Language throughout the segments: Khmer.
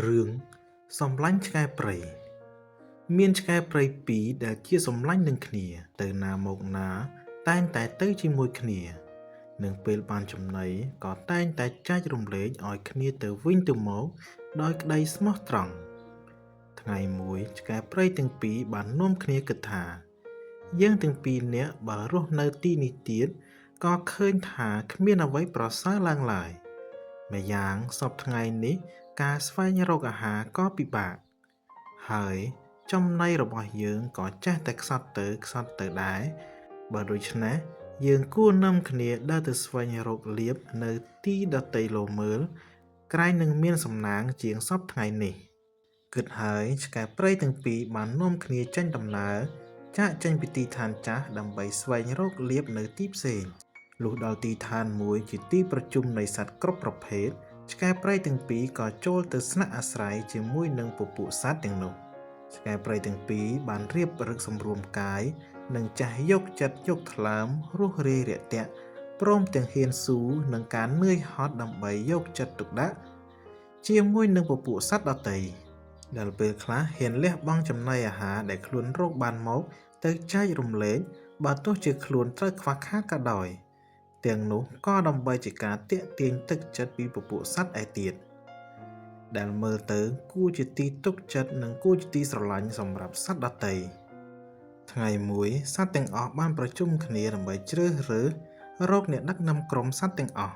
រឿងសំឡាញ់ឆ្កែព្រៃមានឆ្កែព្រៃពីរដែលជាសំឡាញ់នឹងគ្នាទៅណាមកណាតែងតែទៅជាមួយគ្នានឹងពេលបានចំណីក៏តែងតែចែករំលែកឲ្យគ្នាទៅវិញទៅមកដោយក្តីស្មោះត្រង់ថ្ងៃមួយឆ្កែព្រៃទាំងពីរបាននាំគ្នាគិតថាយើងទាំងពីរនាក់បើរស់នៅទីនេះទៀតក៏ឃើញថាគ្មានអ្វីប្រសើរឡើងឡើយម្យ៉ាងសពថ្ងៃនេះការស្វែងរកអាហារក៏ពិបាកហើយចំណីរបស់យើងក៏ចេះតែខ្សត់ទៅដែរបើដូច្នេះយើងគួរនាំគ្នាដើរទៅស្វែងរកលាភនៅទីដទៃលោមើលក្រែងនឹងមានសំណាងជាងសពថ្ងៃនេះគិតហើយឆ្កែព្រៃទាំងពីរបាននាំគ្នាចេញដំណើរចាកចេញពីទីឋានចាស់ដើម្បីស្វែងរកលាភនៅទីផ្សេងលុះដល់ទីឋានមួយជាទីប្រជុំនៃសត្វគ្រប់ប្រភេទឆ្កែព្រៃទាំងពីរក៏ចូលទៅស្នាក់អាស្រ័យជាមួយនឹងពពួកសត្វទាំងនោះឆ្កែព្រៃទាំងពីរបានរៀបរឹកសម្រួមកាយនិងចេះយកចិត្តយកថ្លើមរស់រាយរាក់ទាក់ព្រមទាំងហ៊ានស៊ូនឹងការនឿយហត់ដើម្បីយកចិត្តទុកដាក់ជាមួយនឹងពពួកសត្វដទៃដែលពេលខ្លះហ៊ានលះបង់ចំណីអាហារដែលខ្លួនរកបានមកទៅចែករំលែកបើទោះជាខ្លួនត្រូវខ្វះខាតក៏ដោយទាំងនោះក៏ដើម្បីជាការទាក់ទាញទឹកចិត្តពីពពួកសត្វឯទៀតដែលមើលទៅគួរជាទីទុកចិត្តនិងគួរជាទីស្រឡាញ់សម្រាប់សត្វដទៃថ្ងៃមួយសត្វទាំងអស់បានប្រជុំគ្នាដើម្បីជ្រើសរើសរកអ្នកដឹកនាំក្រុមសត្វទាំងអស់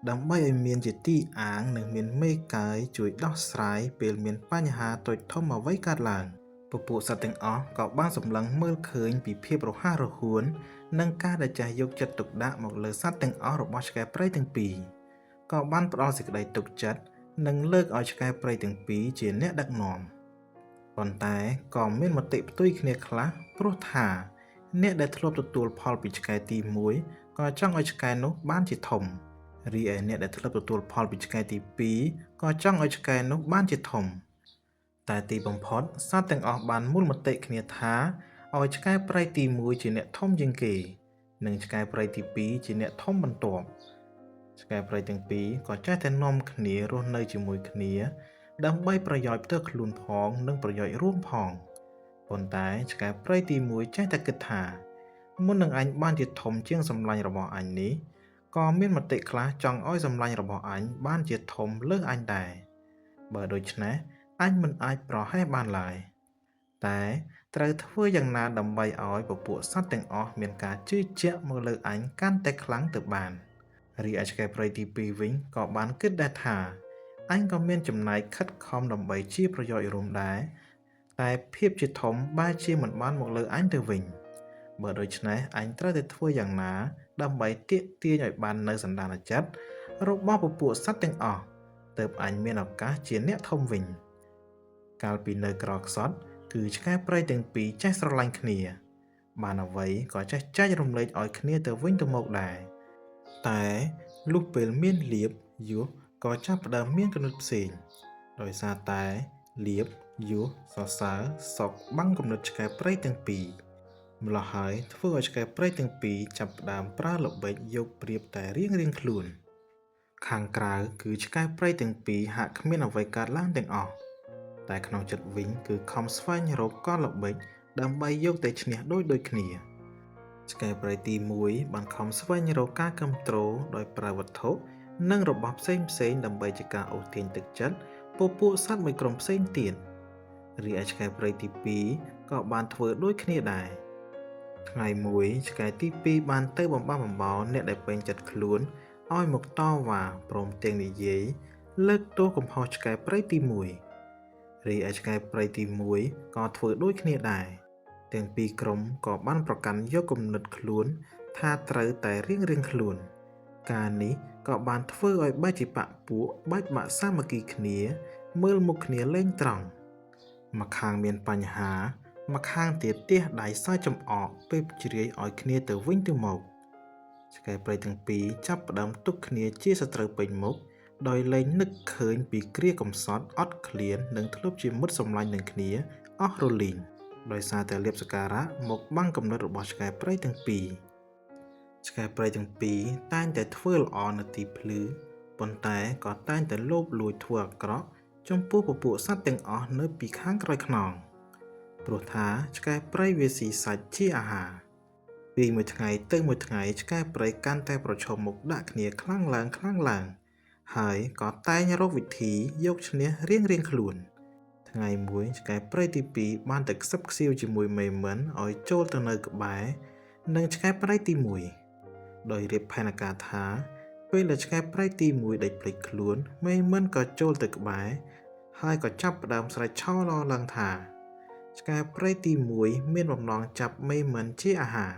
ដើម្បីឲ្យមានជាទីអាងនិងមានមេកាយជួយដោះស្រាយពេលមានបញ្ហាតូចធំអ្វីកើតឡើងពពួកសត្វទាំងអស់ក៏បានសម្លឹងមើលឃើញពីភាពរហ័សរហួននិងការដែលចេះយកចិត្តទុកដាក់មកលើសត្វទាំងអស់របស់ឆ្កែព្រៃទាំងពីរក៏បានផ្ដល់សេចក្តីទុកចិត្តនិងលើកឲ្យឆ្កែព្រៃទាំងពីរជាអ្នកដឹកនាំប៉ុន្តែក៏មានមតិផ្ទុយគ្នាខ្លះព្រោះថាអ្នកដែលធ្លាប់ទទួលផលពីឆ្កែទី1ក៏ចង់ឲ្យឆ្កែនោះបានជាធំរីឯអ្នកដែលធ្លាប់ទទួលផលពីឆ្កែទី2ក៏ចង់ឲ្យឆ្កែនោះបានជាធំតែទីបំផុតសត្វទាំងអស់បានមូលមតិគ្នាថាឲ្យឆ្កែព្រៃទី1ជាអ្នកធំជាងគេនិងឆ្កែព្រៃទី2ជាអ្នកធំបន្ទាប់ឆ្កែព្រៃទាំងពីរក៏ចេះតែនាំគ្នារស់នៅជាមួយគ្នាដើម្បីប្រយោជន៍ផ្ទាល់ខ្លួនផងនិងប្រយោជន៍រួមផងប៉ុន្តែឆ្កែព្រៃទី1ចេះតែគិតថាមុននឹងអញបានជាធំជាងសម្លាញ់របស់អញនេះក៏មានមតិខ្លះចង់ឲ្យសម្លាញ់របស់អញបានជាធំលើសអញដែរបើដូច្នេះអញមិនអាចប្រហែសបានឡើយតែត្រូវធ្វើយ៉ាងណាដើម្បីឲ្យពពួកសត្វទាំងអស់មានការជឿជាក់មកលើអញកាន់តែខ្លាំងទៅបានរីឯឆ្កែព្រៃទី2វិញក៏បានគិតដែរថាអញក៏មានចំណែកខិតខំដើម្បីជាប្រយោជន៍រួមដែរតែភាពជាធំបែរជាមិនបានមកលើអញទៅវិញបើដូច្នេះអញត្រូវតែធ្វើយ៉ាងណាដើម្បីទាក់ទាញឲ្យបាននៅសន្តានចិត្តរបស់ពពួកសត្វទាំងអស់ទើបអញមានឱកាសជាអ្នកធំវិញកាលពីនៅក្រខ្សត់គឺឆ្កែព្រៃទាំងពីរចេះស្រឡាញ់គ្នាបានអ្វីក៏ចេះចែករំលែកឲ្យគ្នាទៅវិញទៅមកដែរតែលុះពេលមានលៀបយសក៏ចាប់ផ្ដើមមានគំនិតផ្សេងដោយសារតែលៀបយសសរសើរសុកបាំងគំនិតឆ្កែព្រៃទាំងពីរម្ល៉េះហើយធ្វើឲ្យឆ្កែព្រៃទាំងពីរចាប់ផ្ដើមប្រើល្បិចយកប្រៀបតែរៀងខ្លួនខាងក្រៅគឺឆ្កែព្រៃទាំងពីរហាក់គ្មានអ្វីកើតឡើងទាំងអស់តែក្នុងចិត្តវិញគឺខំស្វែងរកកលល្បិចដើម្បីយកតែឈ្នះដូចគ្នាឆ្កែព្រៃទី1បានខំស្វែងរកការគាំទ្រដោយប្រើវត្ថុនិងរបស់ផ្សេងដើម្បីជាការអូសទាញទឹកចិត្តពពួកសត្វមួយក្រុមផ្សេងទៀតរីឯឆ្កែព្រៃទី2ក៏បានធ្វើដូចគ្នាដែរថ្ងៃមួយឆ្កែទី2បានទៅបំបោអ្នកដែលពេញចិត្តខ្លួនឲ្យមកតវ៉ាព្រមទាំងនិយាយលើកទោសកំហុសឆ្កែព្រៃទី1រីឯឆ្កែព្រៃទី1ក៏ធ្វើដូចគ្នាដែរទាំងពីរក្រុមក៏បានប្រកាន់យកគំនិតខ្លួនថាត្រូវតែរៀងខ្លួនការនេះក៏បានធ្វើឲ្យបែកជាបកពួកបែកបាក់សាមគ្គីគ្នាមើលមុខគ្នាលែងត្រង់ម្ខាងមានបញ្ហាម្ខាងទៀតទះដៃសើចចំអកពេលជ្រាយឲ្យគ្នាទៅវិញទៅមកឆ្កែព្រៃទាំងពីរចាប់ផ្ដើមទុកគ្នាជាសត្រូវពេញមុខដោយលែងនឹកឃើញពីគ្រាកំសត់អត់ឃ្លាននិងធ្លាប់ជាមិត្តសម្លាញ់នឹងគ្នាអស់រលីងដោយសារតែលៀបសការៈមកបាំងគំនិតរបស់ឆ្កែព្រៃទាំងពីរឆ្កែព្រៃទាំងពីរតែងតែធ្វើល្អនៅទីភ្លឺប៉ុន្តែក៏តែងតែលោភលួចធ្វើអាក្រក់ ចំពោះពពួកសត្វទាំងអស់នៅពីខាងក្រោយខ្នងព្រោះថាឆ្កែព្រៃវាស៊ីសាច់ជាអាហារពីមួយថ្ងៃទៅមួយថ្ងៃឆ្កែព្រៃកាន់តែប្រឈមមុខដាក់គ្នាខ្លាំងឡើងហើយក៏តែងរកវិធីយកឈ្នះរៀងខ្លួនថ្ងៃមួយឆ្កែព្រៃទី2បានទៅខ្សឹបខ្សៀវជាមួយមេមិនឲ្យចូលទៅនៅក្បែរនឹងឆ្កែព្រៃទី1ដោយរៀបផែនការថាពេលដែលឆ្កែព្រៃទី1ដេកភ្លេចខ្លួនមេមិនក៏ចូលទៅក្បែរហើយក៏ចាប់ផ្ដើមស្រែកឆោឡឡើងថាឆ្កែព្រៃទី1មានបំណងចាប់មេមិនជាអាហារ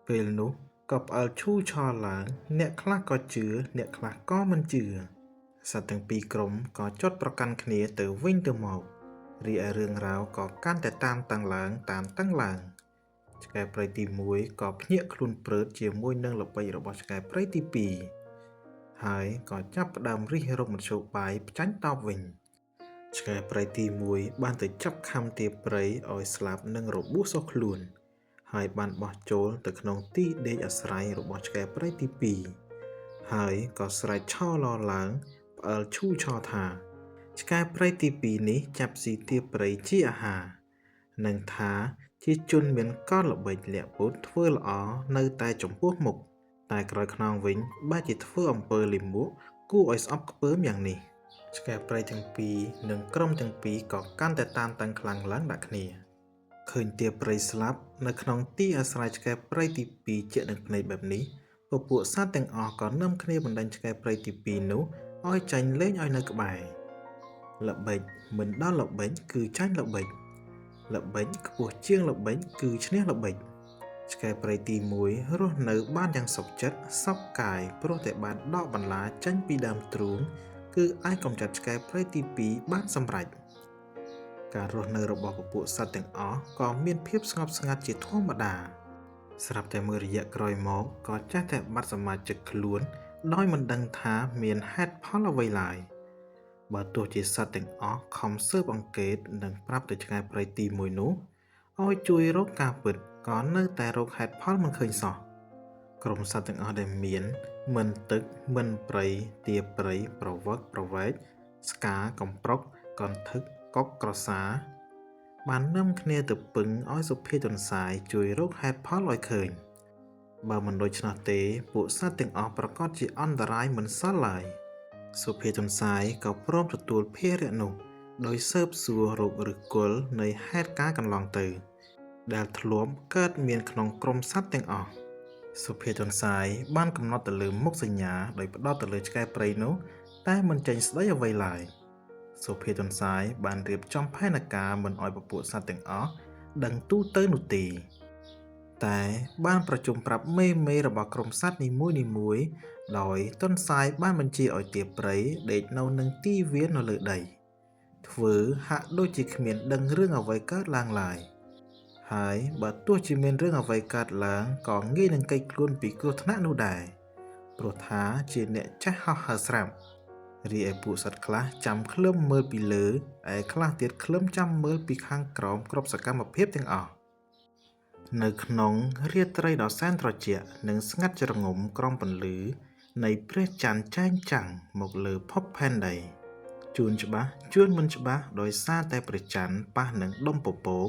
ពេលនោះក៏ផ្អើលឈូឆរឡើងអ្នកខ្លះក៏ជឿអ្នកខ្លះក៏មិនជឿសត្វទាំងពីរក្រុមក៏ចុតប្រកាន់គ្នាទៅវិញទៅមករីឯរឿងរ៉ាវក៏កាន់តែតានតឹងឡើងឆ្កែព្រៃទី1ក៏ភ្ញាក់ខ្លួនព្រឺតជាមួយនឹងល្បិចរបស់ឆ្កែព្រៃទី2ហើយក៏ចាប់ផ្ដើមរិះរកមធ្យោបាយផ្ចាញ់តបវិញឆ្កែព្រៃទី1បានទៅចាប់ខំទាព្រៃឲ្យស្លាប់និងរបួសសោះខ្លួនហើយបានបោះចូលទៅក្នុងទីដេកអាស្រ័យរបស់ឆ្កែព្រៃទី2ហើយក៏ស្រែកឆោឡឡើងផ្អើលឈូឆរថាឆ្កែព្រៃទី2នេះចាប់ស៊ីទាព្រៃជាអាហារនិងថាជាជនមានកលល្បិចលាក់ពុតធ្វើល្អនៅតែចំពោះមុខតែក្រោយខ្នងវិញបែរជាធ្វើអំពើលាមកគួរឲ្យស្អប់ខ្ពើមយ៉ាងនេះឆ្កែព្រៃទាំងពីរនិងក្រុមទាំងពីរក៏កាន់តែតានតឹងខ្លាំងឡើងដាក់គ្នាឃើញទាព្រៃស្លាប់នៅក្នុងទីអាស្រ័យឆ្កែព្រៃទី2ជាក់នឹងភ្នែកបែបនេះពពួកសត្វទាំងអស់ក៏នាំគ្នាបណ្ដេញឆ្កែព្រៃទី2នោះឲ្យចាញ់លេងឲ្យនៅក្បែរល្បិចមិនដល់ល្បិចគឺចាញ់ល្បិចខ្ពស់ជាងល្បិចគឺឈ្នះល្បិចឆ្កែព្រៃទី1រស់នៅបានយ៉ាងសុខចិត្តសុខកាយព្រោះតែបានដកបន្លាចេញពីដើមទ្រូងគឺអាចកម្ចាត់ឆ្កែព្រៃទី2បានសម្រេចការរស់នៅរបស់ពពួកសត្វទាំងអស់ក៏មានភាពស្ងប់ស្ងាត់ជាធម្មតាស្រាប់តែមួយរយៈក្រោយមកក៏ចេះតែបាត់សមាជិកខ្លួនដោយមិនដឹងថាមានហេតុផលអ្វីឡើយបើទោះជាសត្វទាំងអស់ខំស៊ើបអង្កេតនិងប្រាប់ទៅឆ្កែព្រៃទី1នោះឲ្យជួយរកការពិតក៏នៅតែរកហេតុផលមិនឃើញសោះក្រុមសត្វទាំងអស់ដែលមានមិនទឹកមិនព្រៃទាព្រៃប្រវឹកប្រវែកស្កាកំប្រុកកន្ធឹកកុកក្រសាបាននាំគ្នាទៅពឹងឲ្យសុភាទន្សាយជួយរកហេតុផលឲ្យឃើញបើមិនដូច្នោះទេពួកសត្វទាំងអស់ប្រកាសជាអន្តរាយមិនសល់ឡើយសុភាទន្សាយក៏ព្រមទទួលភារៈនោះដោយស៊ើបសួររកឫសគល់នៃហេតុការណ៍កន្លងទៅដែលធ្លាប់កើតមានក្នុងក្រុមសត្វទាំងអស់សុភាទន្សាយបានកំណត់ទៅលើមុខសញ្ញាដោយផ្ដោតទៅលើឆ្កែព្រៃនោះតែមិនចេញស្ដីអ្វីឡើយសុភាទន្សាយបានរៀបចំផែនការមិនឲ្យពពួកសត្វទាំងអស់ដឹងទូទៅនោះទេតែបានប្រជុំប្រាប់មេរបស់ក្រុមសត្វនីមួយដោយទន្សាយបានបញ្ជាឲ្យទាព្រៃដេកនៅនឹងទីវាលនៅលើដីធ្វើហាក់ដូចជាគ្មានដឹងរឿងអ្វីកើតឡើងឡើយហើយបើទោះជាមានរឿងអ្វីកើតឡើងក៏ងាយនឹងគេចខ្លួនពីគ្រោះថ្នាក់នោះដែរព្រោះថាជាអ្នកចេះហោះហើរស្រាប់រីឯពួកសត្វខ្លះចាំឃ្លាំមើលពីលើឯខ្លះទៀតឃ្លាំចាំមើលពីខាងក្រោមគ្រប់សកម្មភាពទាំងអស់នៅក្នុងរាត្រីដ៏សែនត្រជាក់និងស្ងាត់ជ្រងំក្រោមពន្លឺនៃព្រះច័ន្ទចែងចាំងមកលើភពផែនដីជួនច្បាស់ជួនមិនច្បាស់ដោយសារតែព្រះច័ន្ទប៉ះនឹងដុំពពក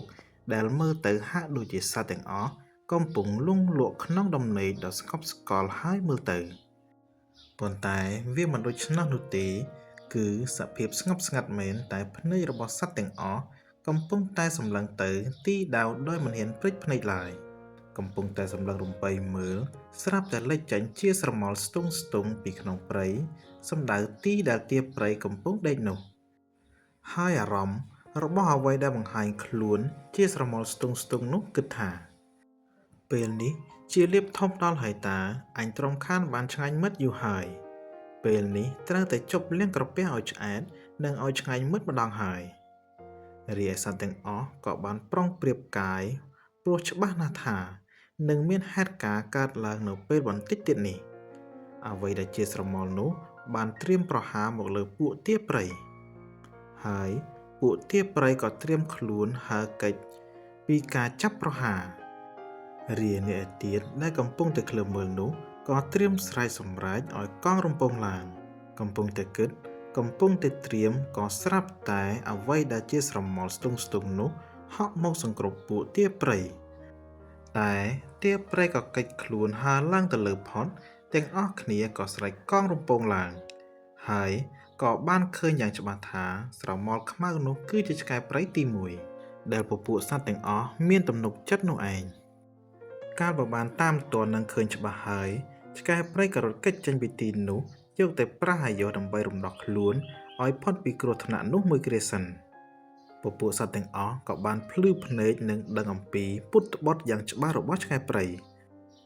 ដែលមើលទៅហាក់ដូចជាសត្វទាំងអស់កំពុងលង់លក់ក្នុងដំណេកដ៏ស្កប់ស្កល់ហើយមើលទៅប៉ុន្តែវាមិនដូច្នោះនោះទេគឺសភាពស្ងប់ស្ងាត់មែនតែភ្នែករបស់សត្វទាំងអស់កំពុងតែសម្លឹងទៅទីដៅដោយមិនហ៊ានព្រិចភ្នែកឡើយកំពុងតែសម្លឹងរំបីមើលស្រាប់តែលេចចេញជាស្រមោលស្ទង់ពីក្នុងព្រៃសម្ដៅទីដែលទាព្រៃកំពុងដេកនោះហើយអារម្មណ៍របស់អ្វីដែលបង្ហាញខ្លួនជាស្រមោលស្ទង់នោះគិតថាពេលនេះជាលៀបធំដល់ហើយតាអញទ្រាំខានបានឆ្ងាញ់មិត្តយូរហើយពេលនេះត្រូវតែជប់លាងក្រពះឲ្យឆ្អែតនិងឲ្យឆ្ងាញ់មិត្តម្ដងហើយរីឯសត្វទាំងអស់ក៏បានប្រុងប្រៀបកាយព្រោះច្បាស់ណាស់ថានឹងមានហេតុការណ៍កើតឡើងនៅពេលបន្តិចទៀតនេះអ្វីដែលជាស្រមោលនោះបានត្រៀមប្រហារមកលើពួកទាព្រៃហើយពួកទាព្រៃក៏ត្រៀមខ្លួនហើរកិច្ចពីការចាប់ប្រហាររាអ្នកទៀតដែលកំពុងតែឃ្លាំមើលនោះក៏ត្រៀមស្រែកសម្រែកឲ្យកង់រំពងឡើងកំពុងតែគិត កំពុងតែត្រៀមក៏ស្រាប់តែអ្វីដែលជាស្រមោលស្ទង់នោះហក់មកសង្គ្រោះពួកទាព្រៃតែទាព្រៃក៏កិច្ចខ្លួនហើរឡើងទៅលើផុតទាំងអស់គ្នាក៏ស្រែកកងរំពងឡើងហើយក៏បានឃើញយ៉ាងច្បាស់ថាស្រមោលខ្មៅនោះគឺជាឆ្កែព្រៃទី1ដែលពពួកសត្វទាំងអស់មានទំនុកចិត្តនោះឯងកាលបើបានតាមទាន់នឹងឃើញច្បាស់ហើយឆ្កែព្រៃក៏រត់គេចចេញពីទីនោះយកតែប្រះអាយុដើម្បីរំដោះខ្លួនឲ្យផុតពីគ្រោះថ្នាក់នោះមួយគ្រាសិនពពួកសត្វទាំងអស់ក៏បានភ្លឺភ្នែកនិងដឹងអំពីពុតត្បុតយ៉ាងច្បាស់របស់ឆ្កែព្រៃ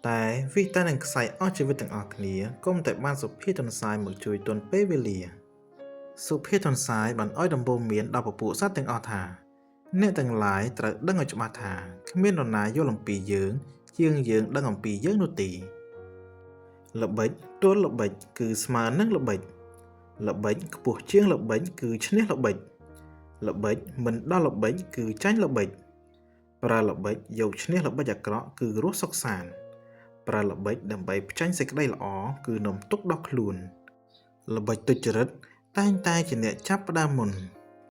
តែវិតានឹងខ្សែអស់ជីវិតទាំងអស់គ្នាគុំតែបានសុភាទន្សាយមកជួយទាន់ពេលវេលាសុភាទន្សាយបានឲ្យដំបូន្មានដល់ពពួកសត្វទាំងអស់ថាអ្នកទាំងឡាយត្រូវដឹងឲ្យច្បាស់ថាគ្មាននរណាយល់អំពីយើងជាងយើងដឹងអំពីយើងនោះទេល្បិចទល់ល្បិចគឺស្មើនឹងល្បិចល្បិចខ្ពស់ជាងល្បិចគឺឈ្នះល្បិចល្បិចមិនដល់ល្បិចគឺចាញ់ល្បិចប្រើល្បិចយកឈ្នះល្បិចអាក្រក់គឺរស់សុខសាន្តប្រើល្បិចដើម្បីផ្ចាញ់សេចក្តីល្អគឺនាំទុកដល់ខ្លួនល្បិចទុច្ចរិតតែងតែជាអ្នកចាប់ផ្ដើមមុន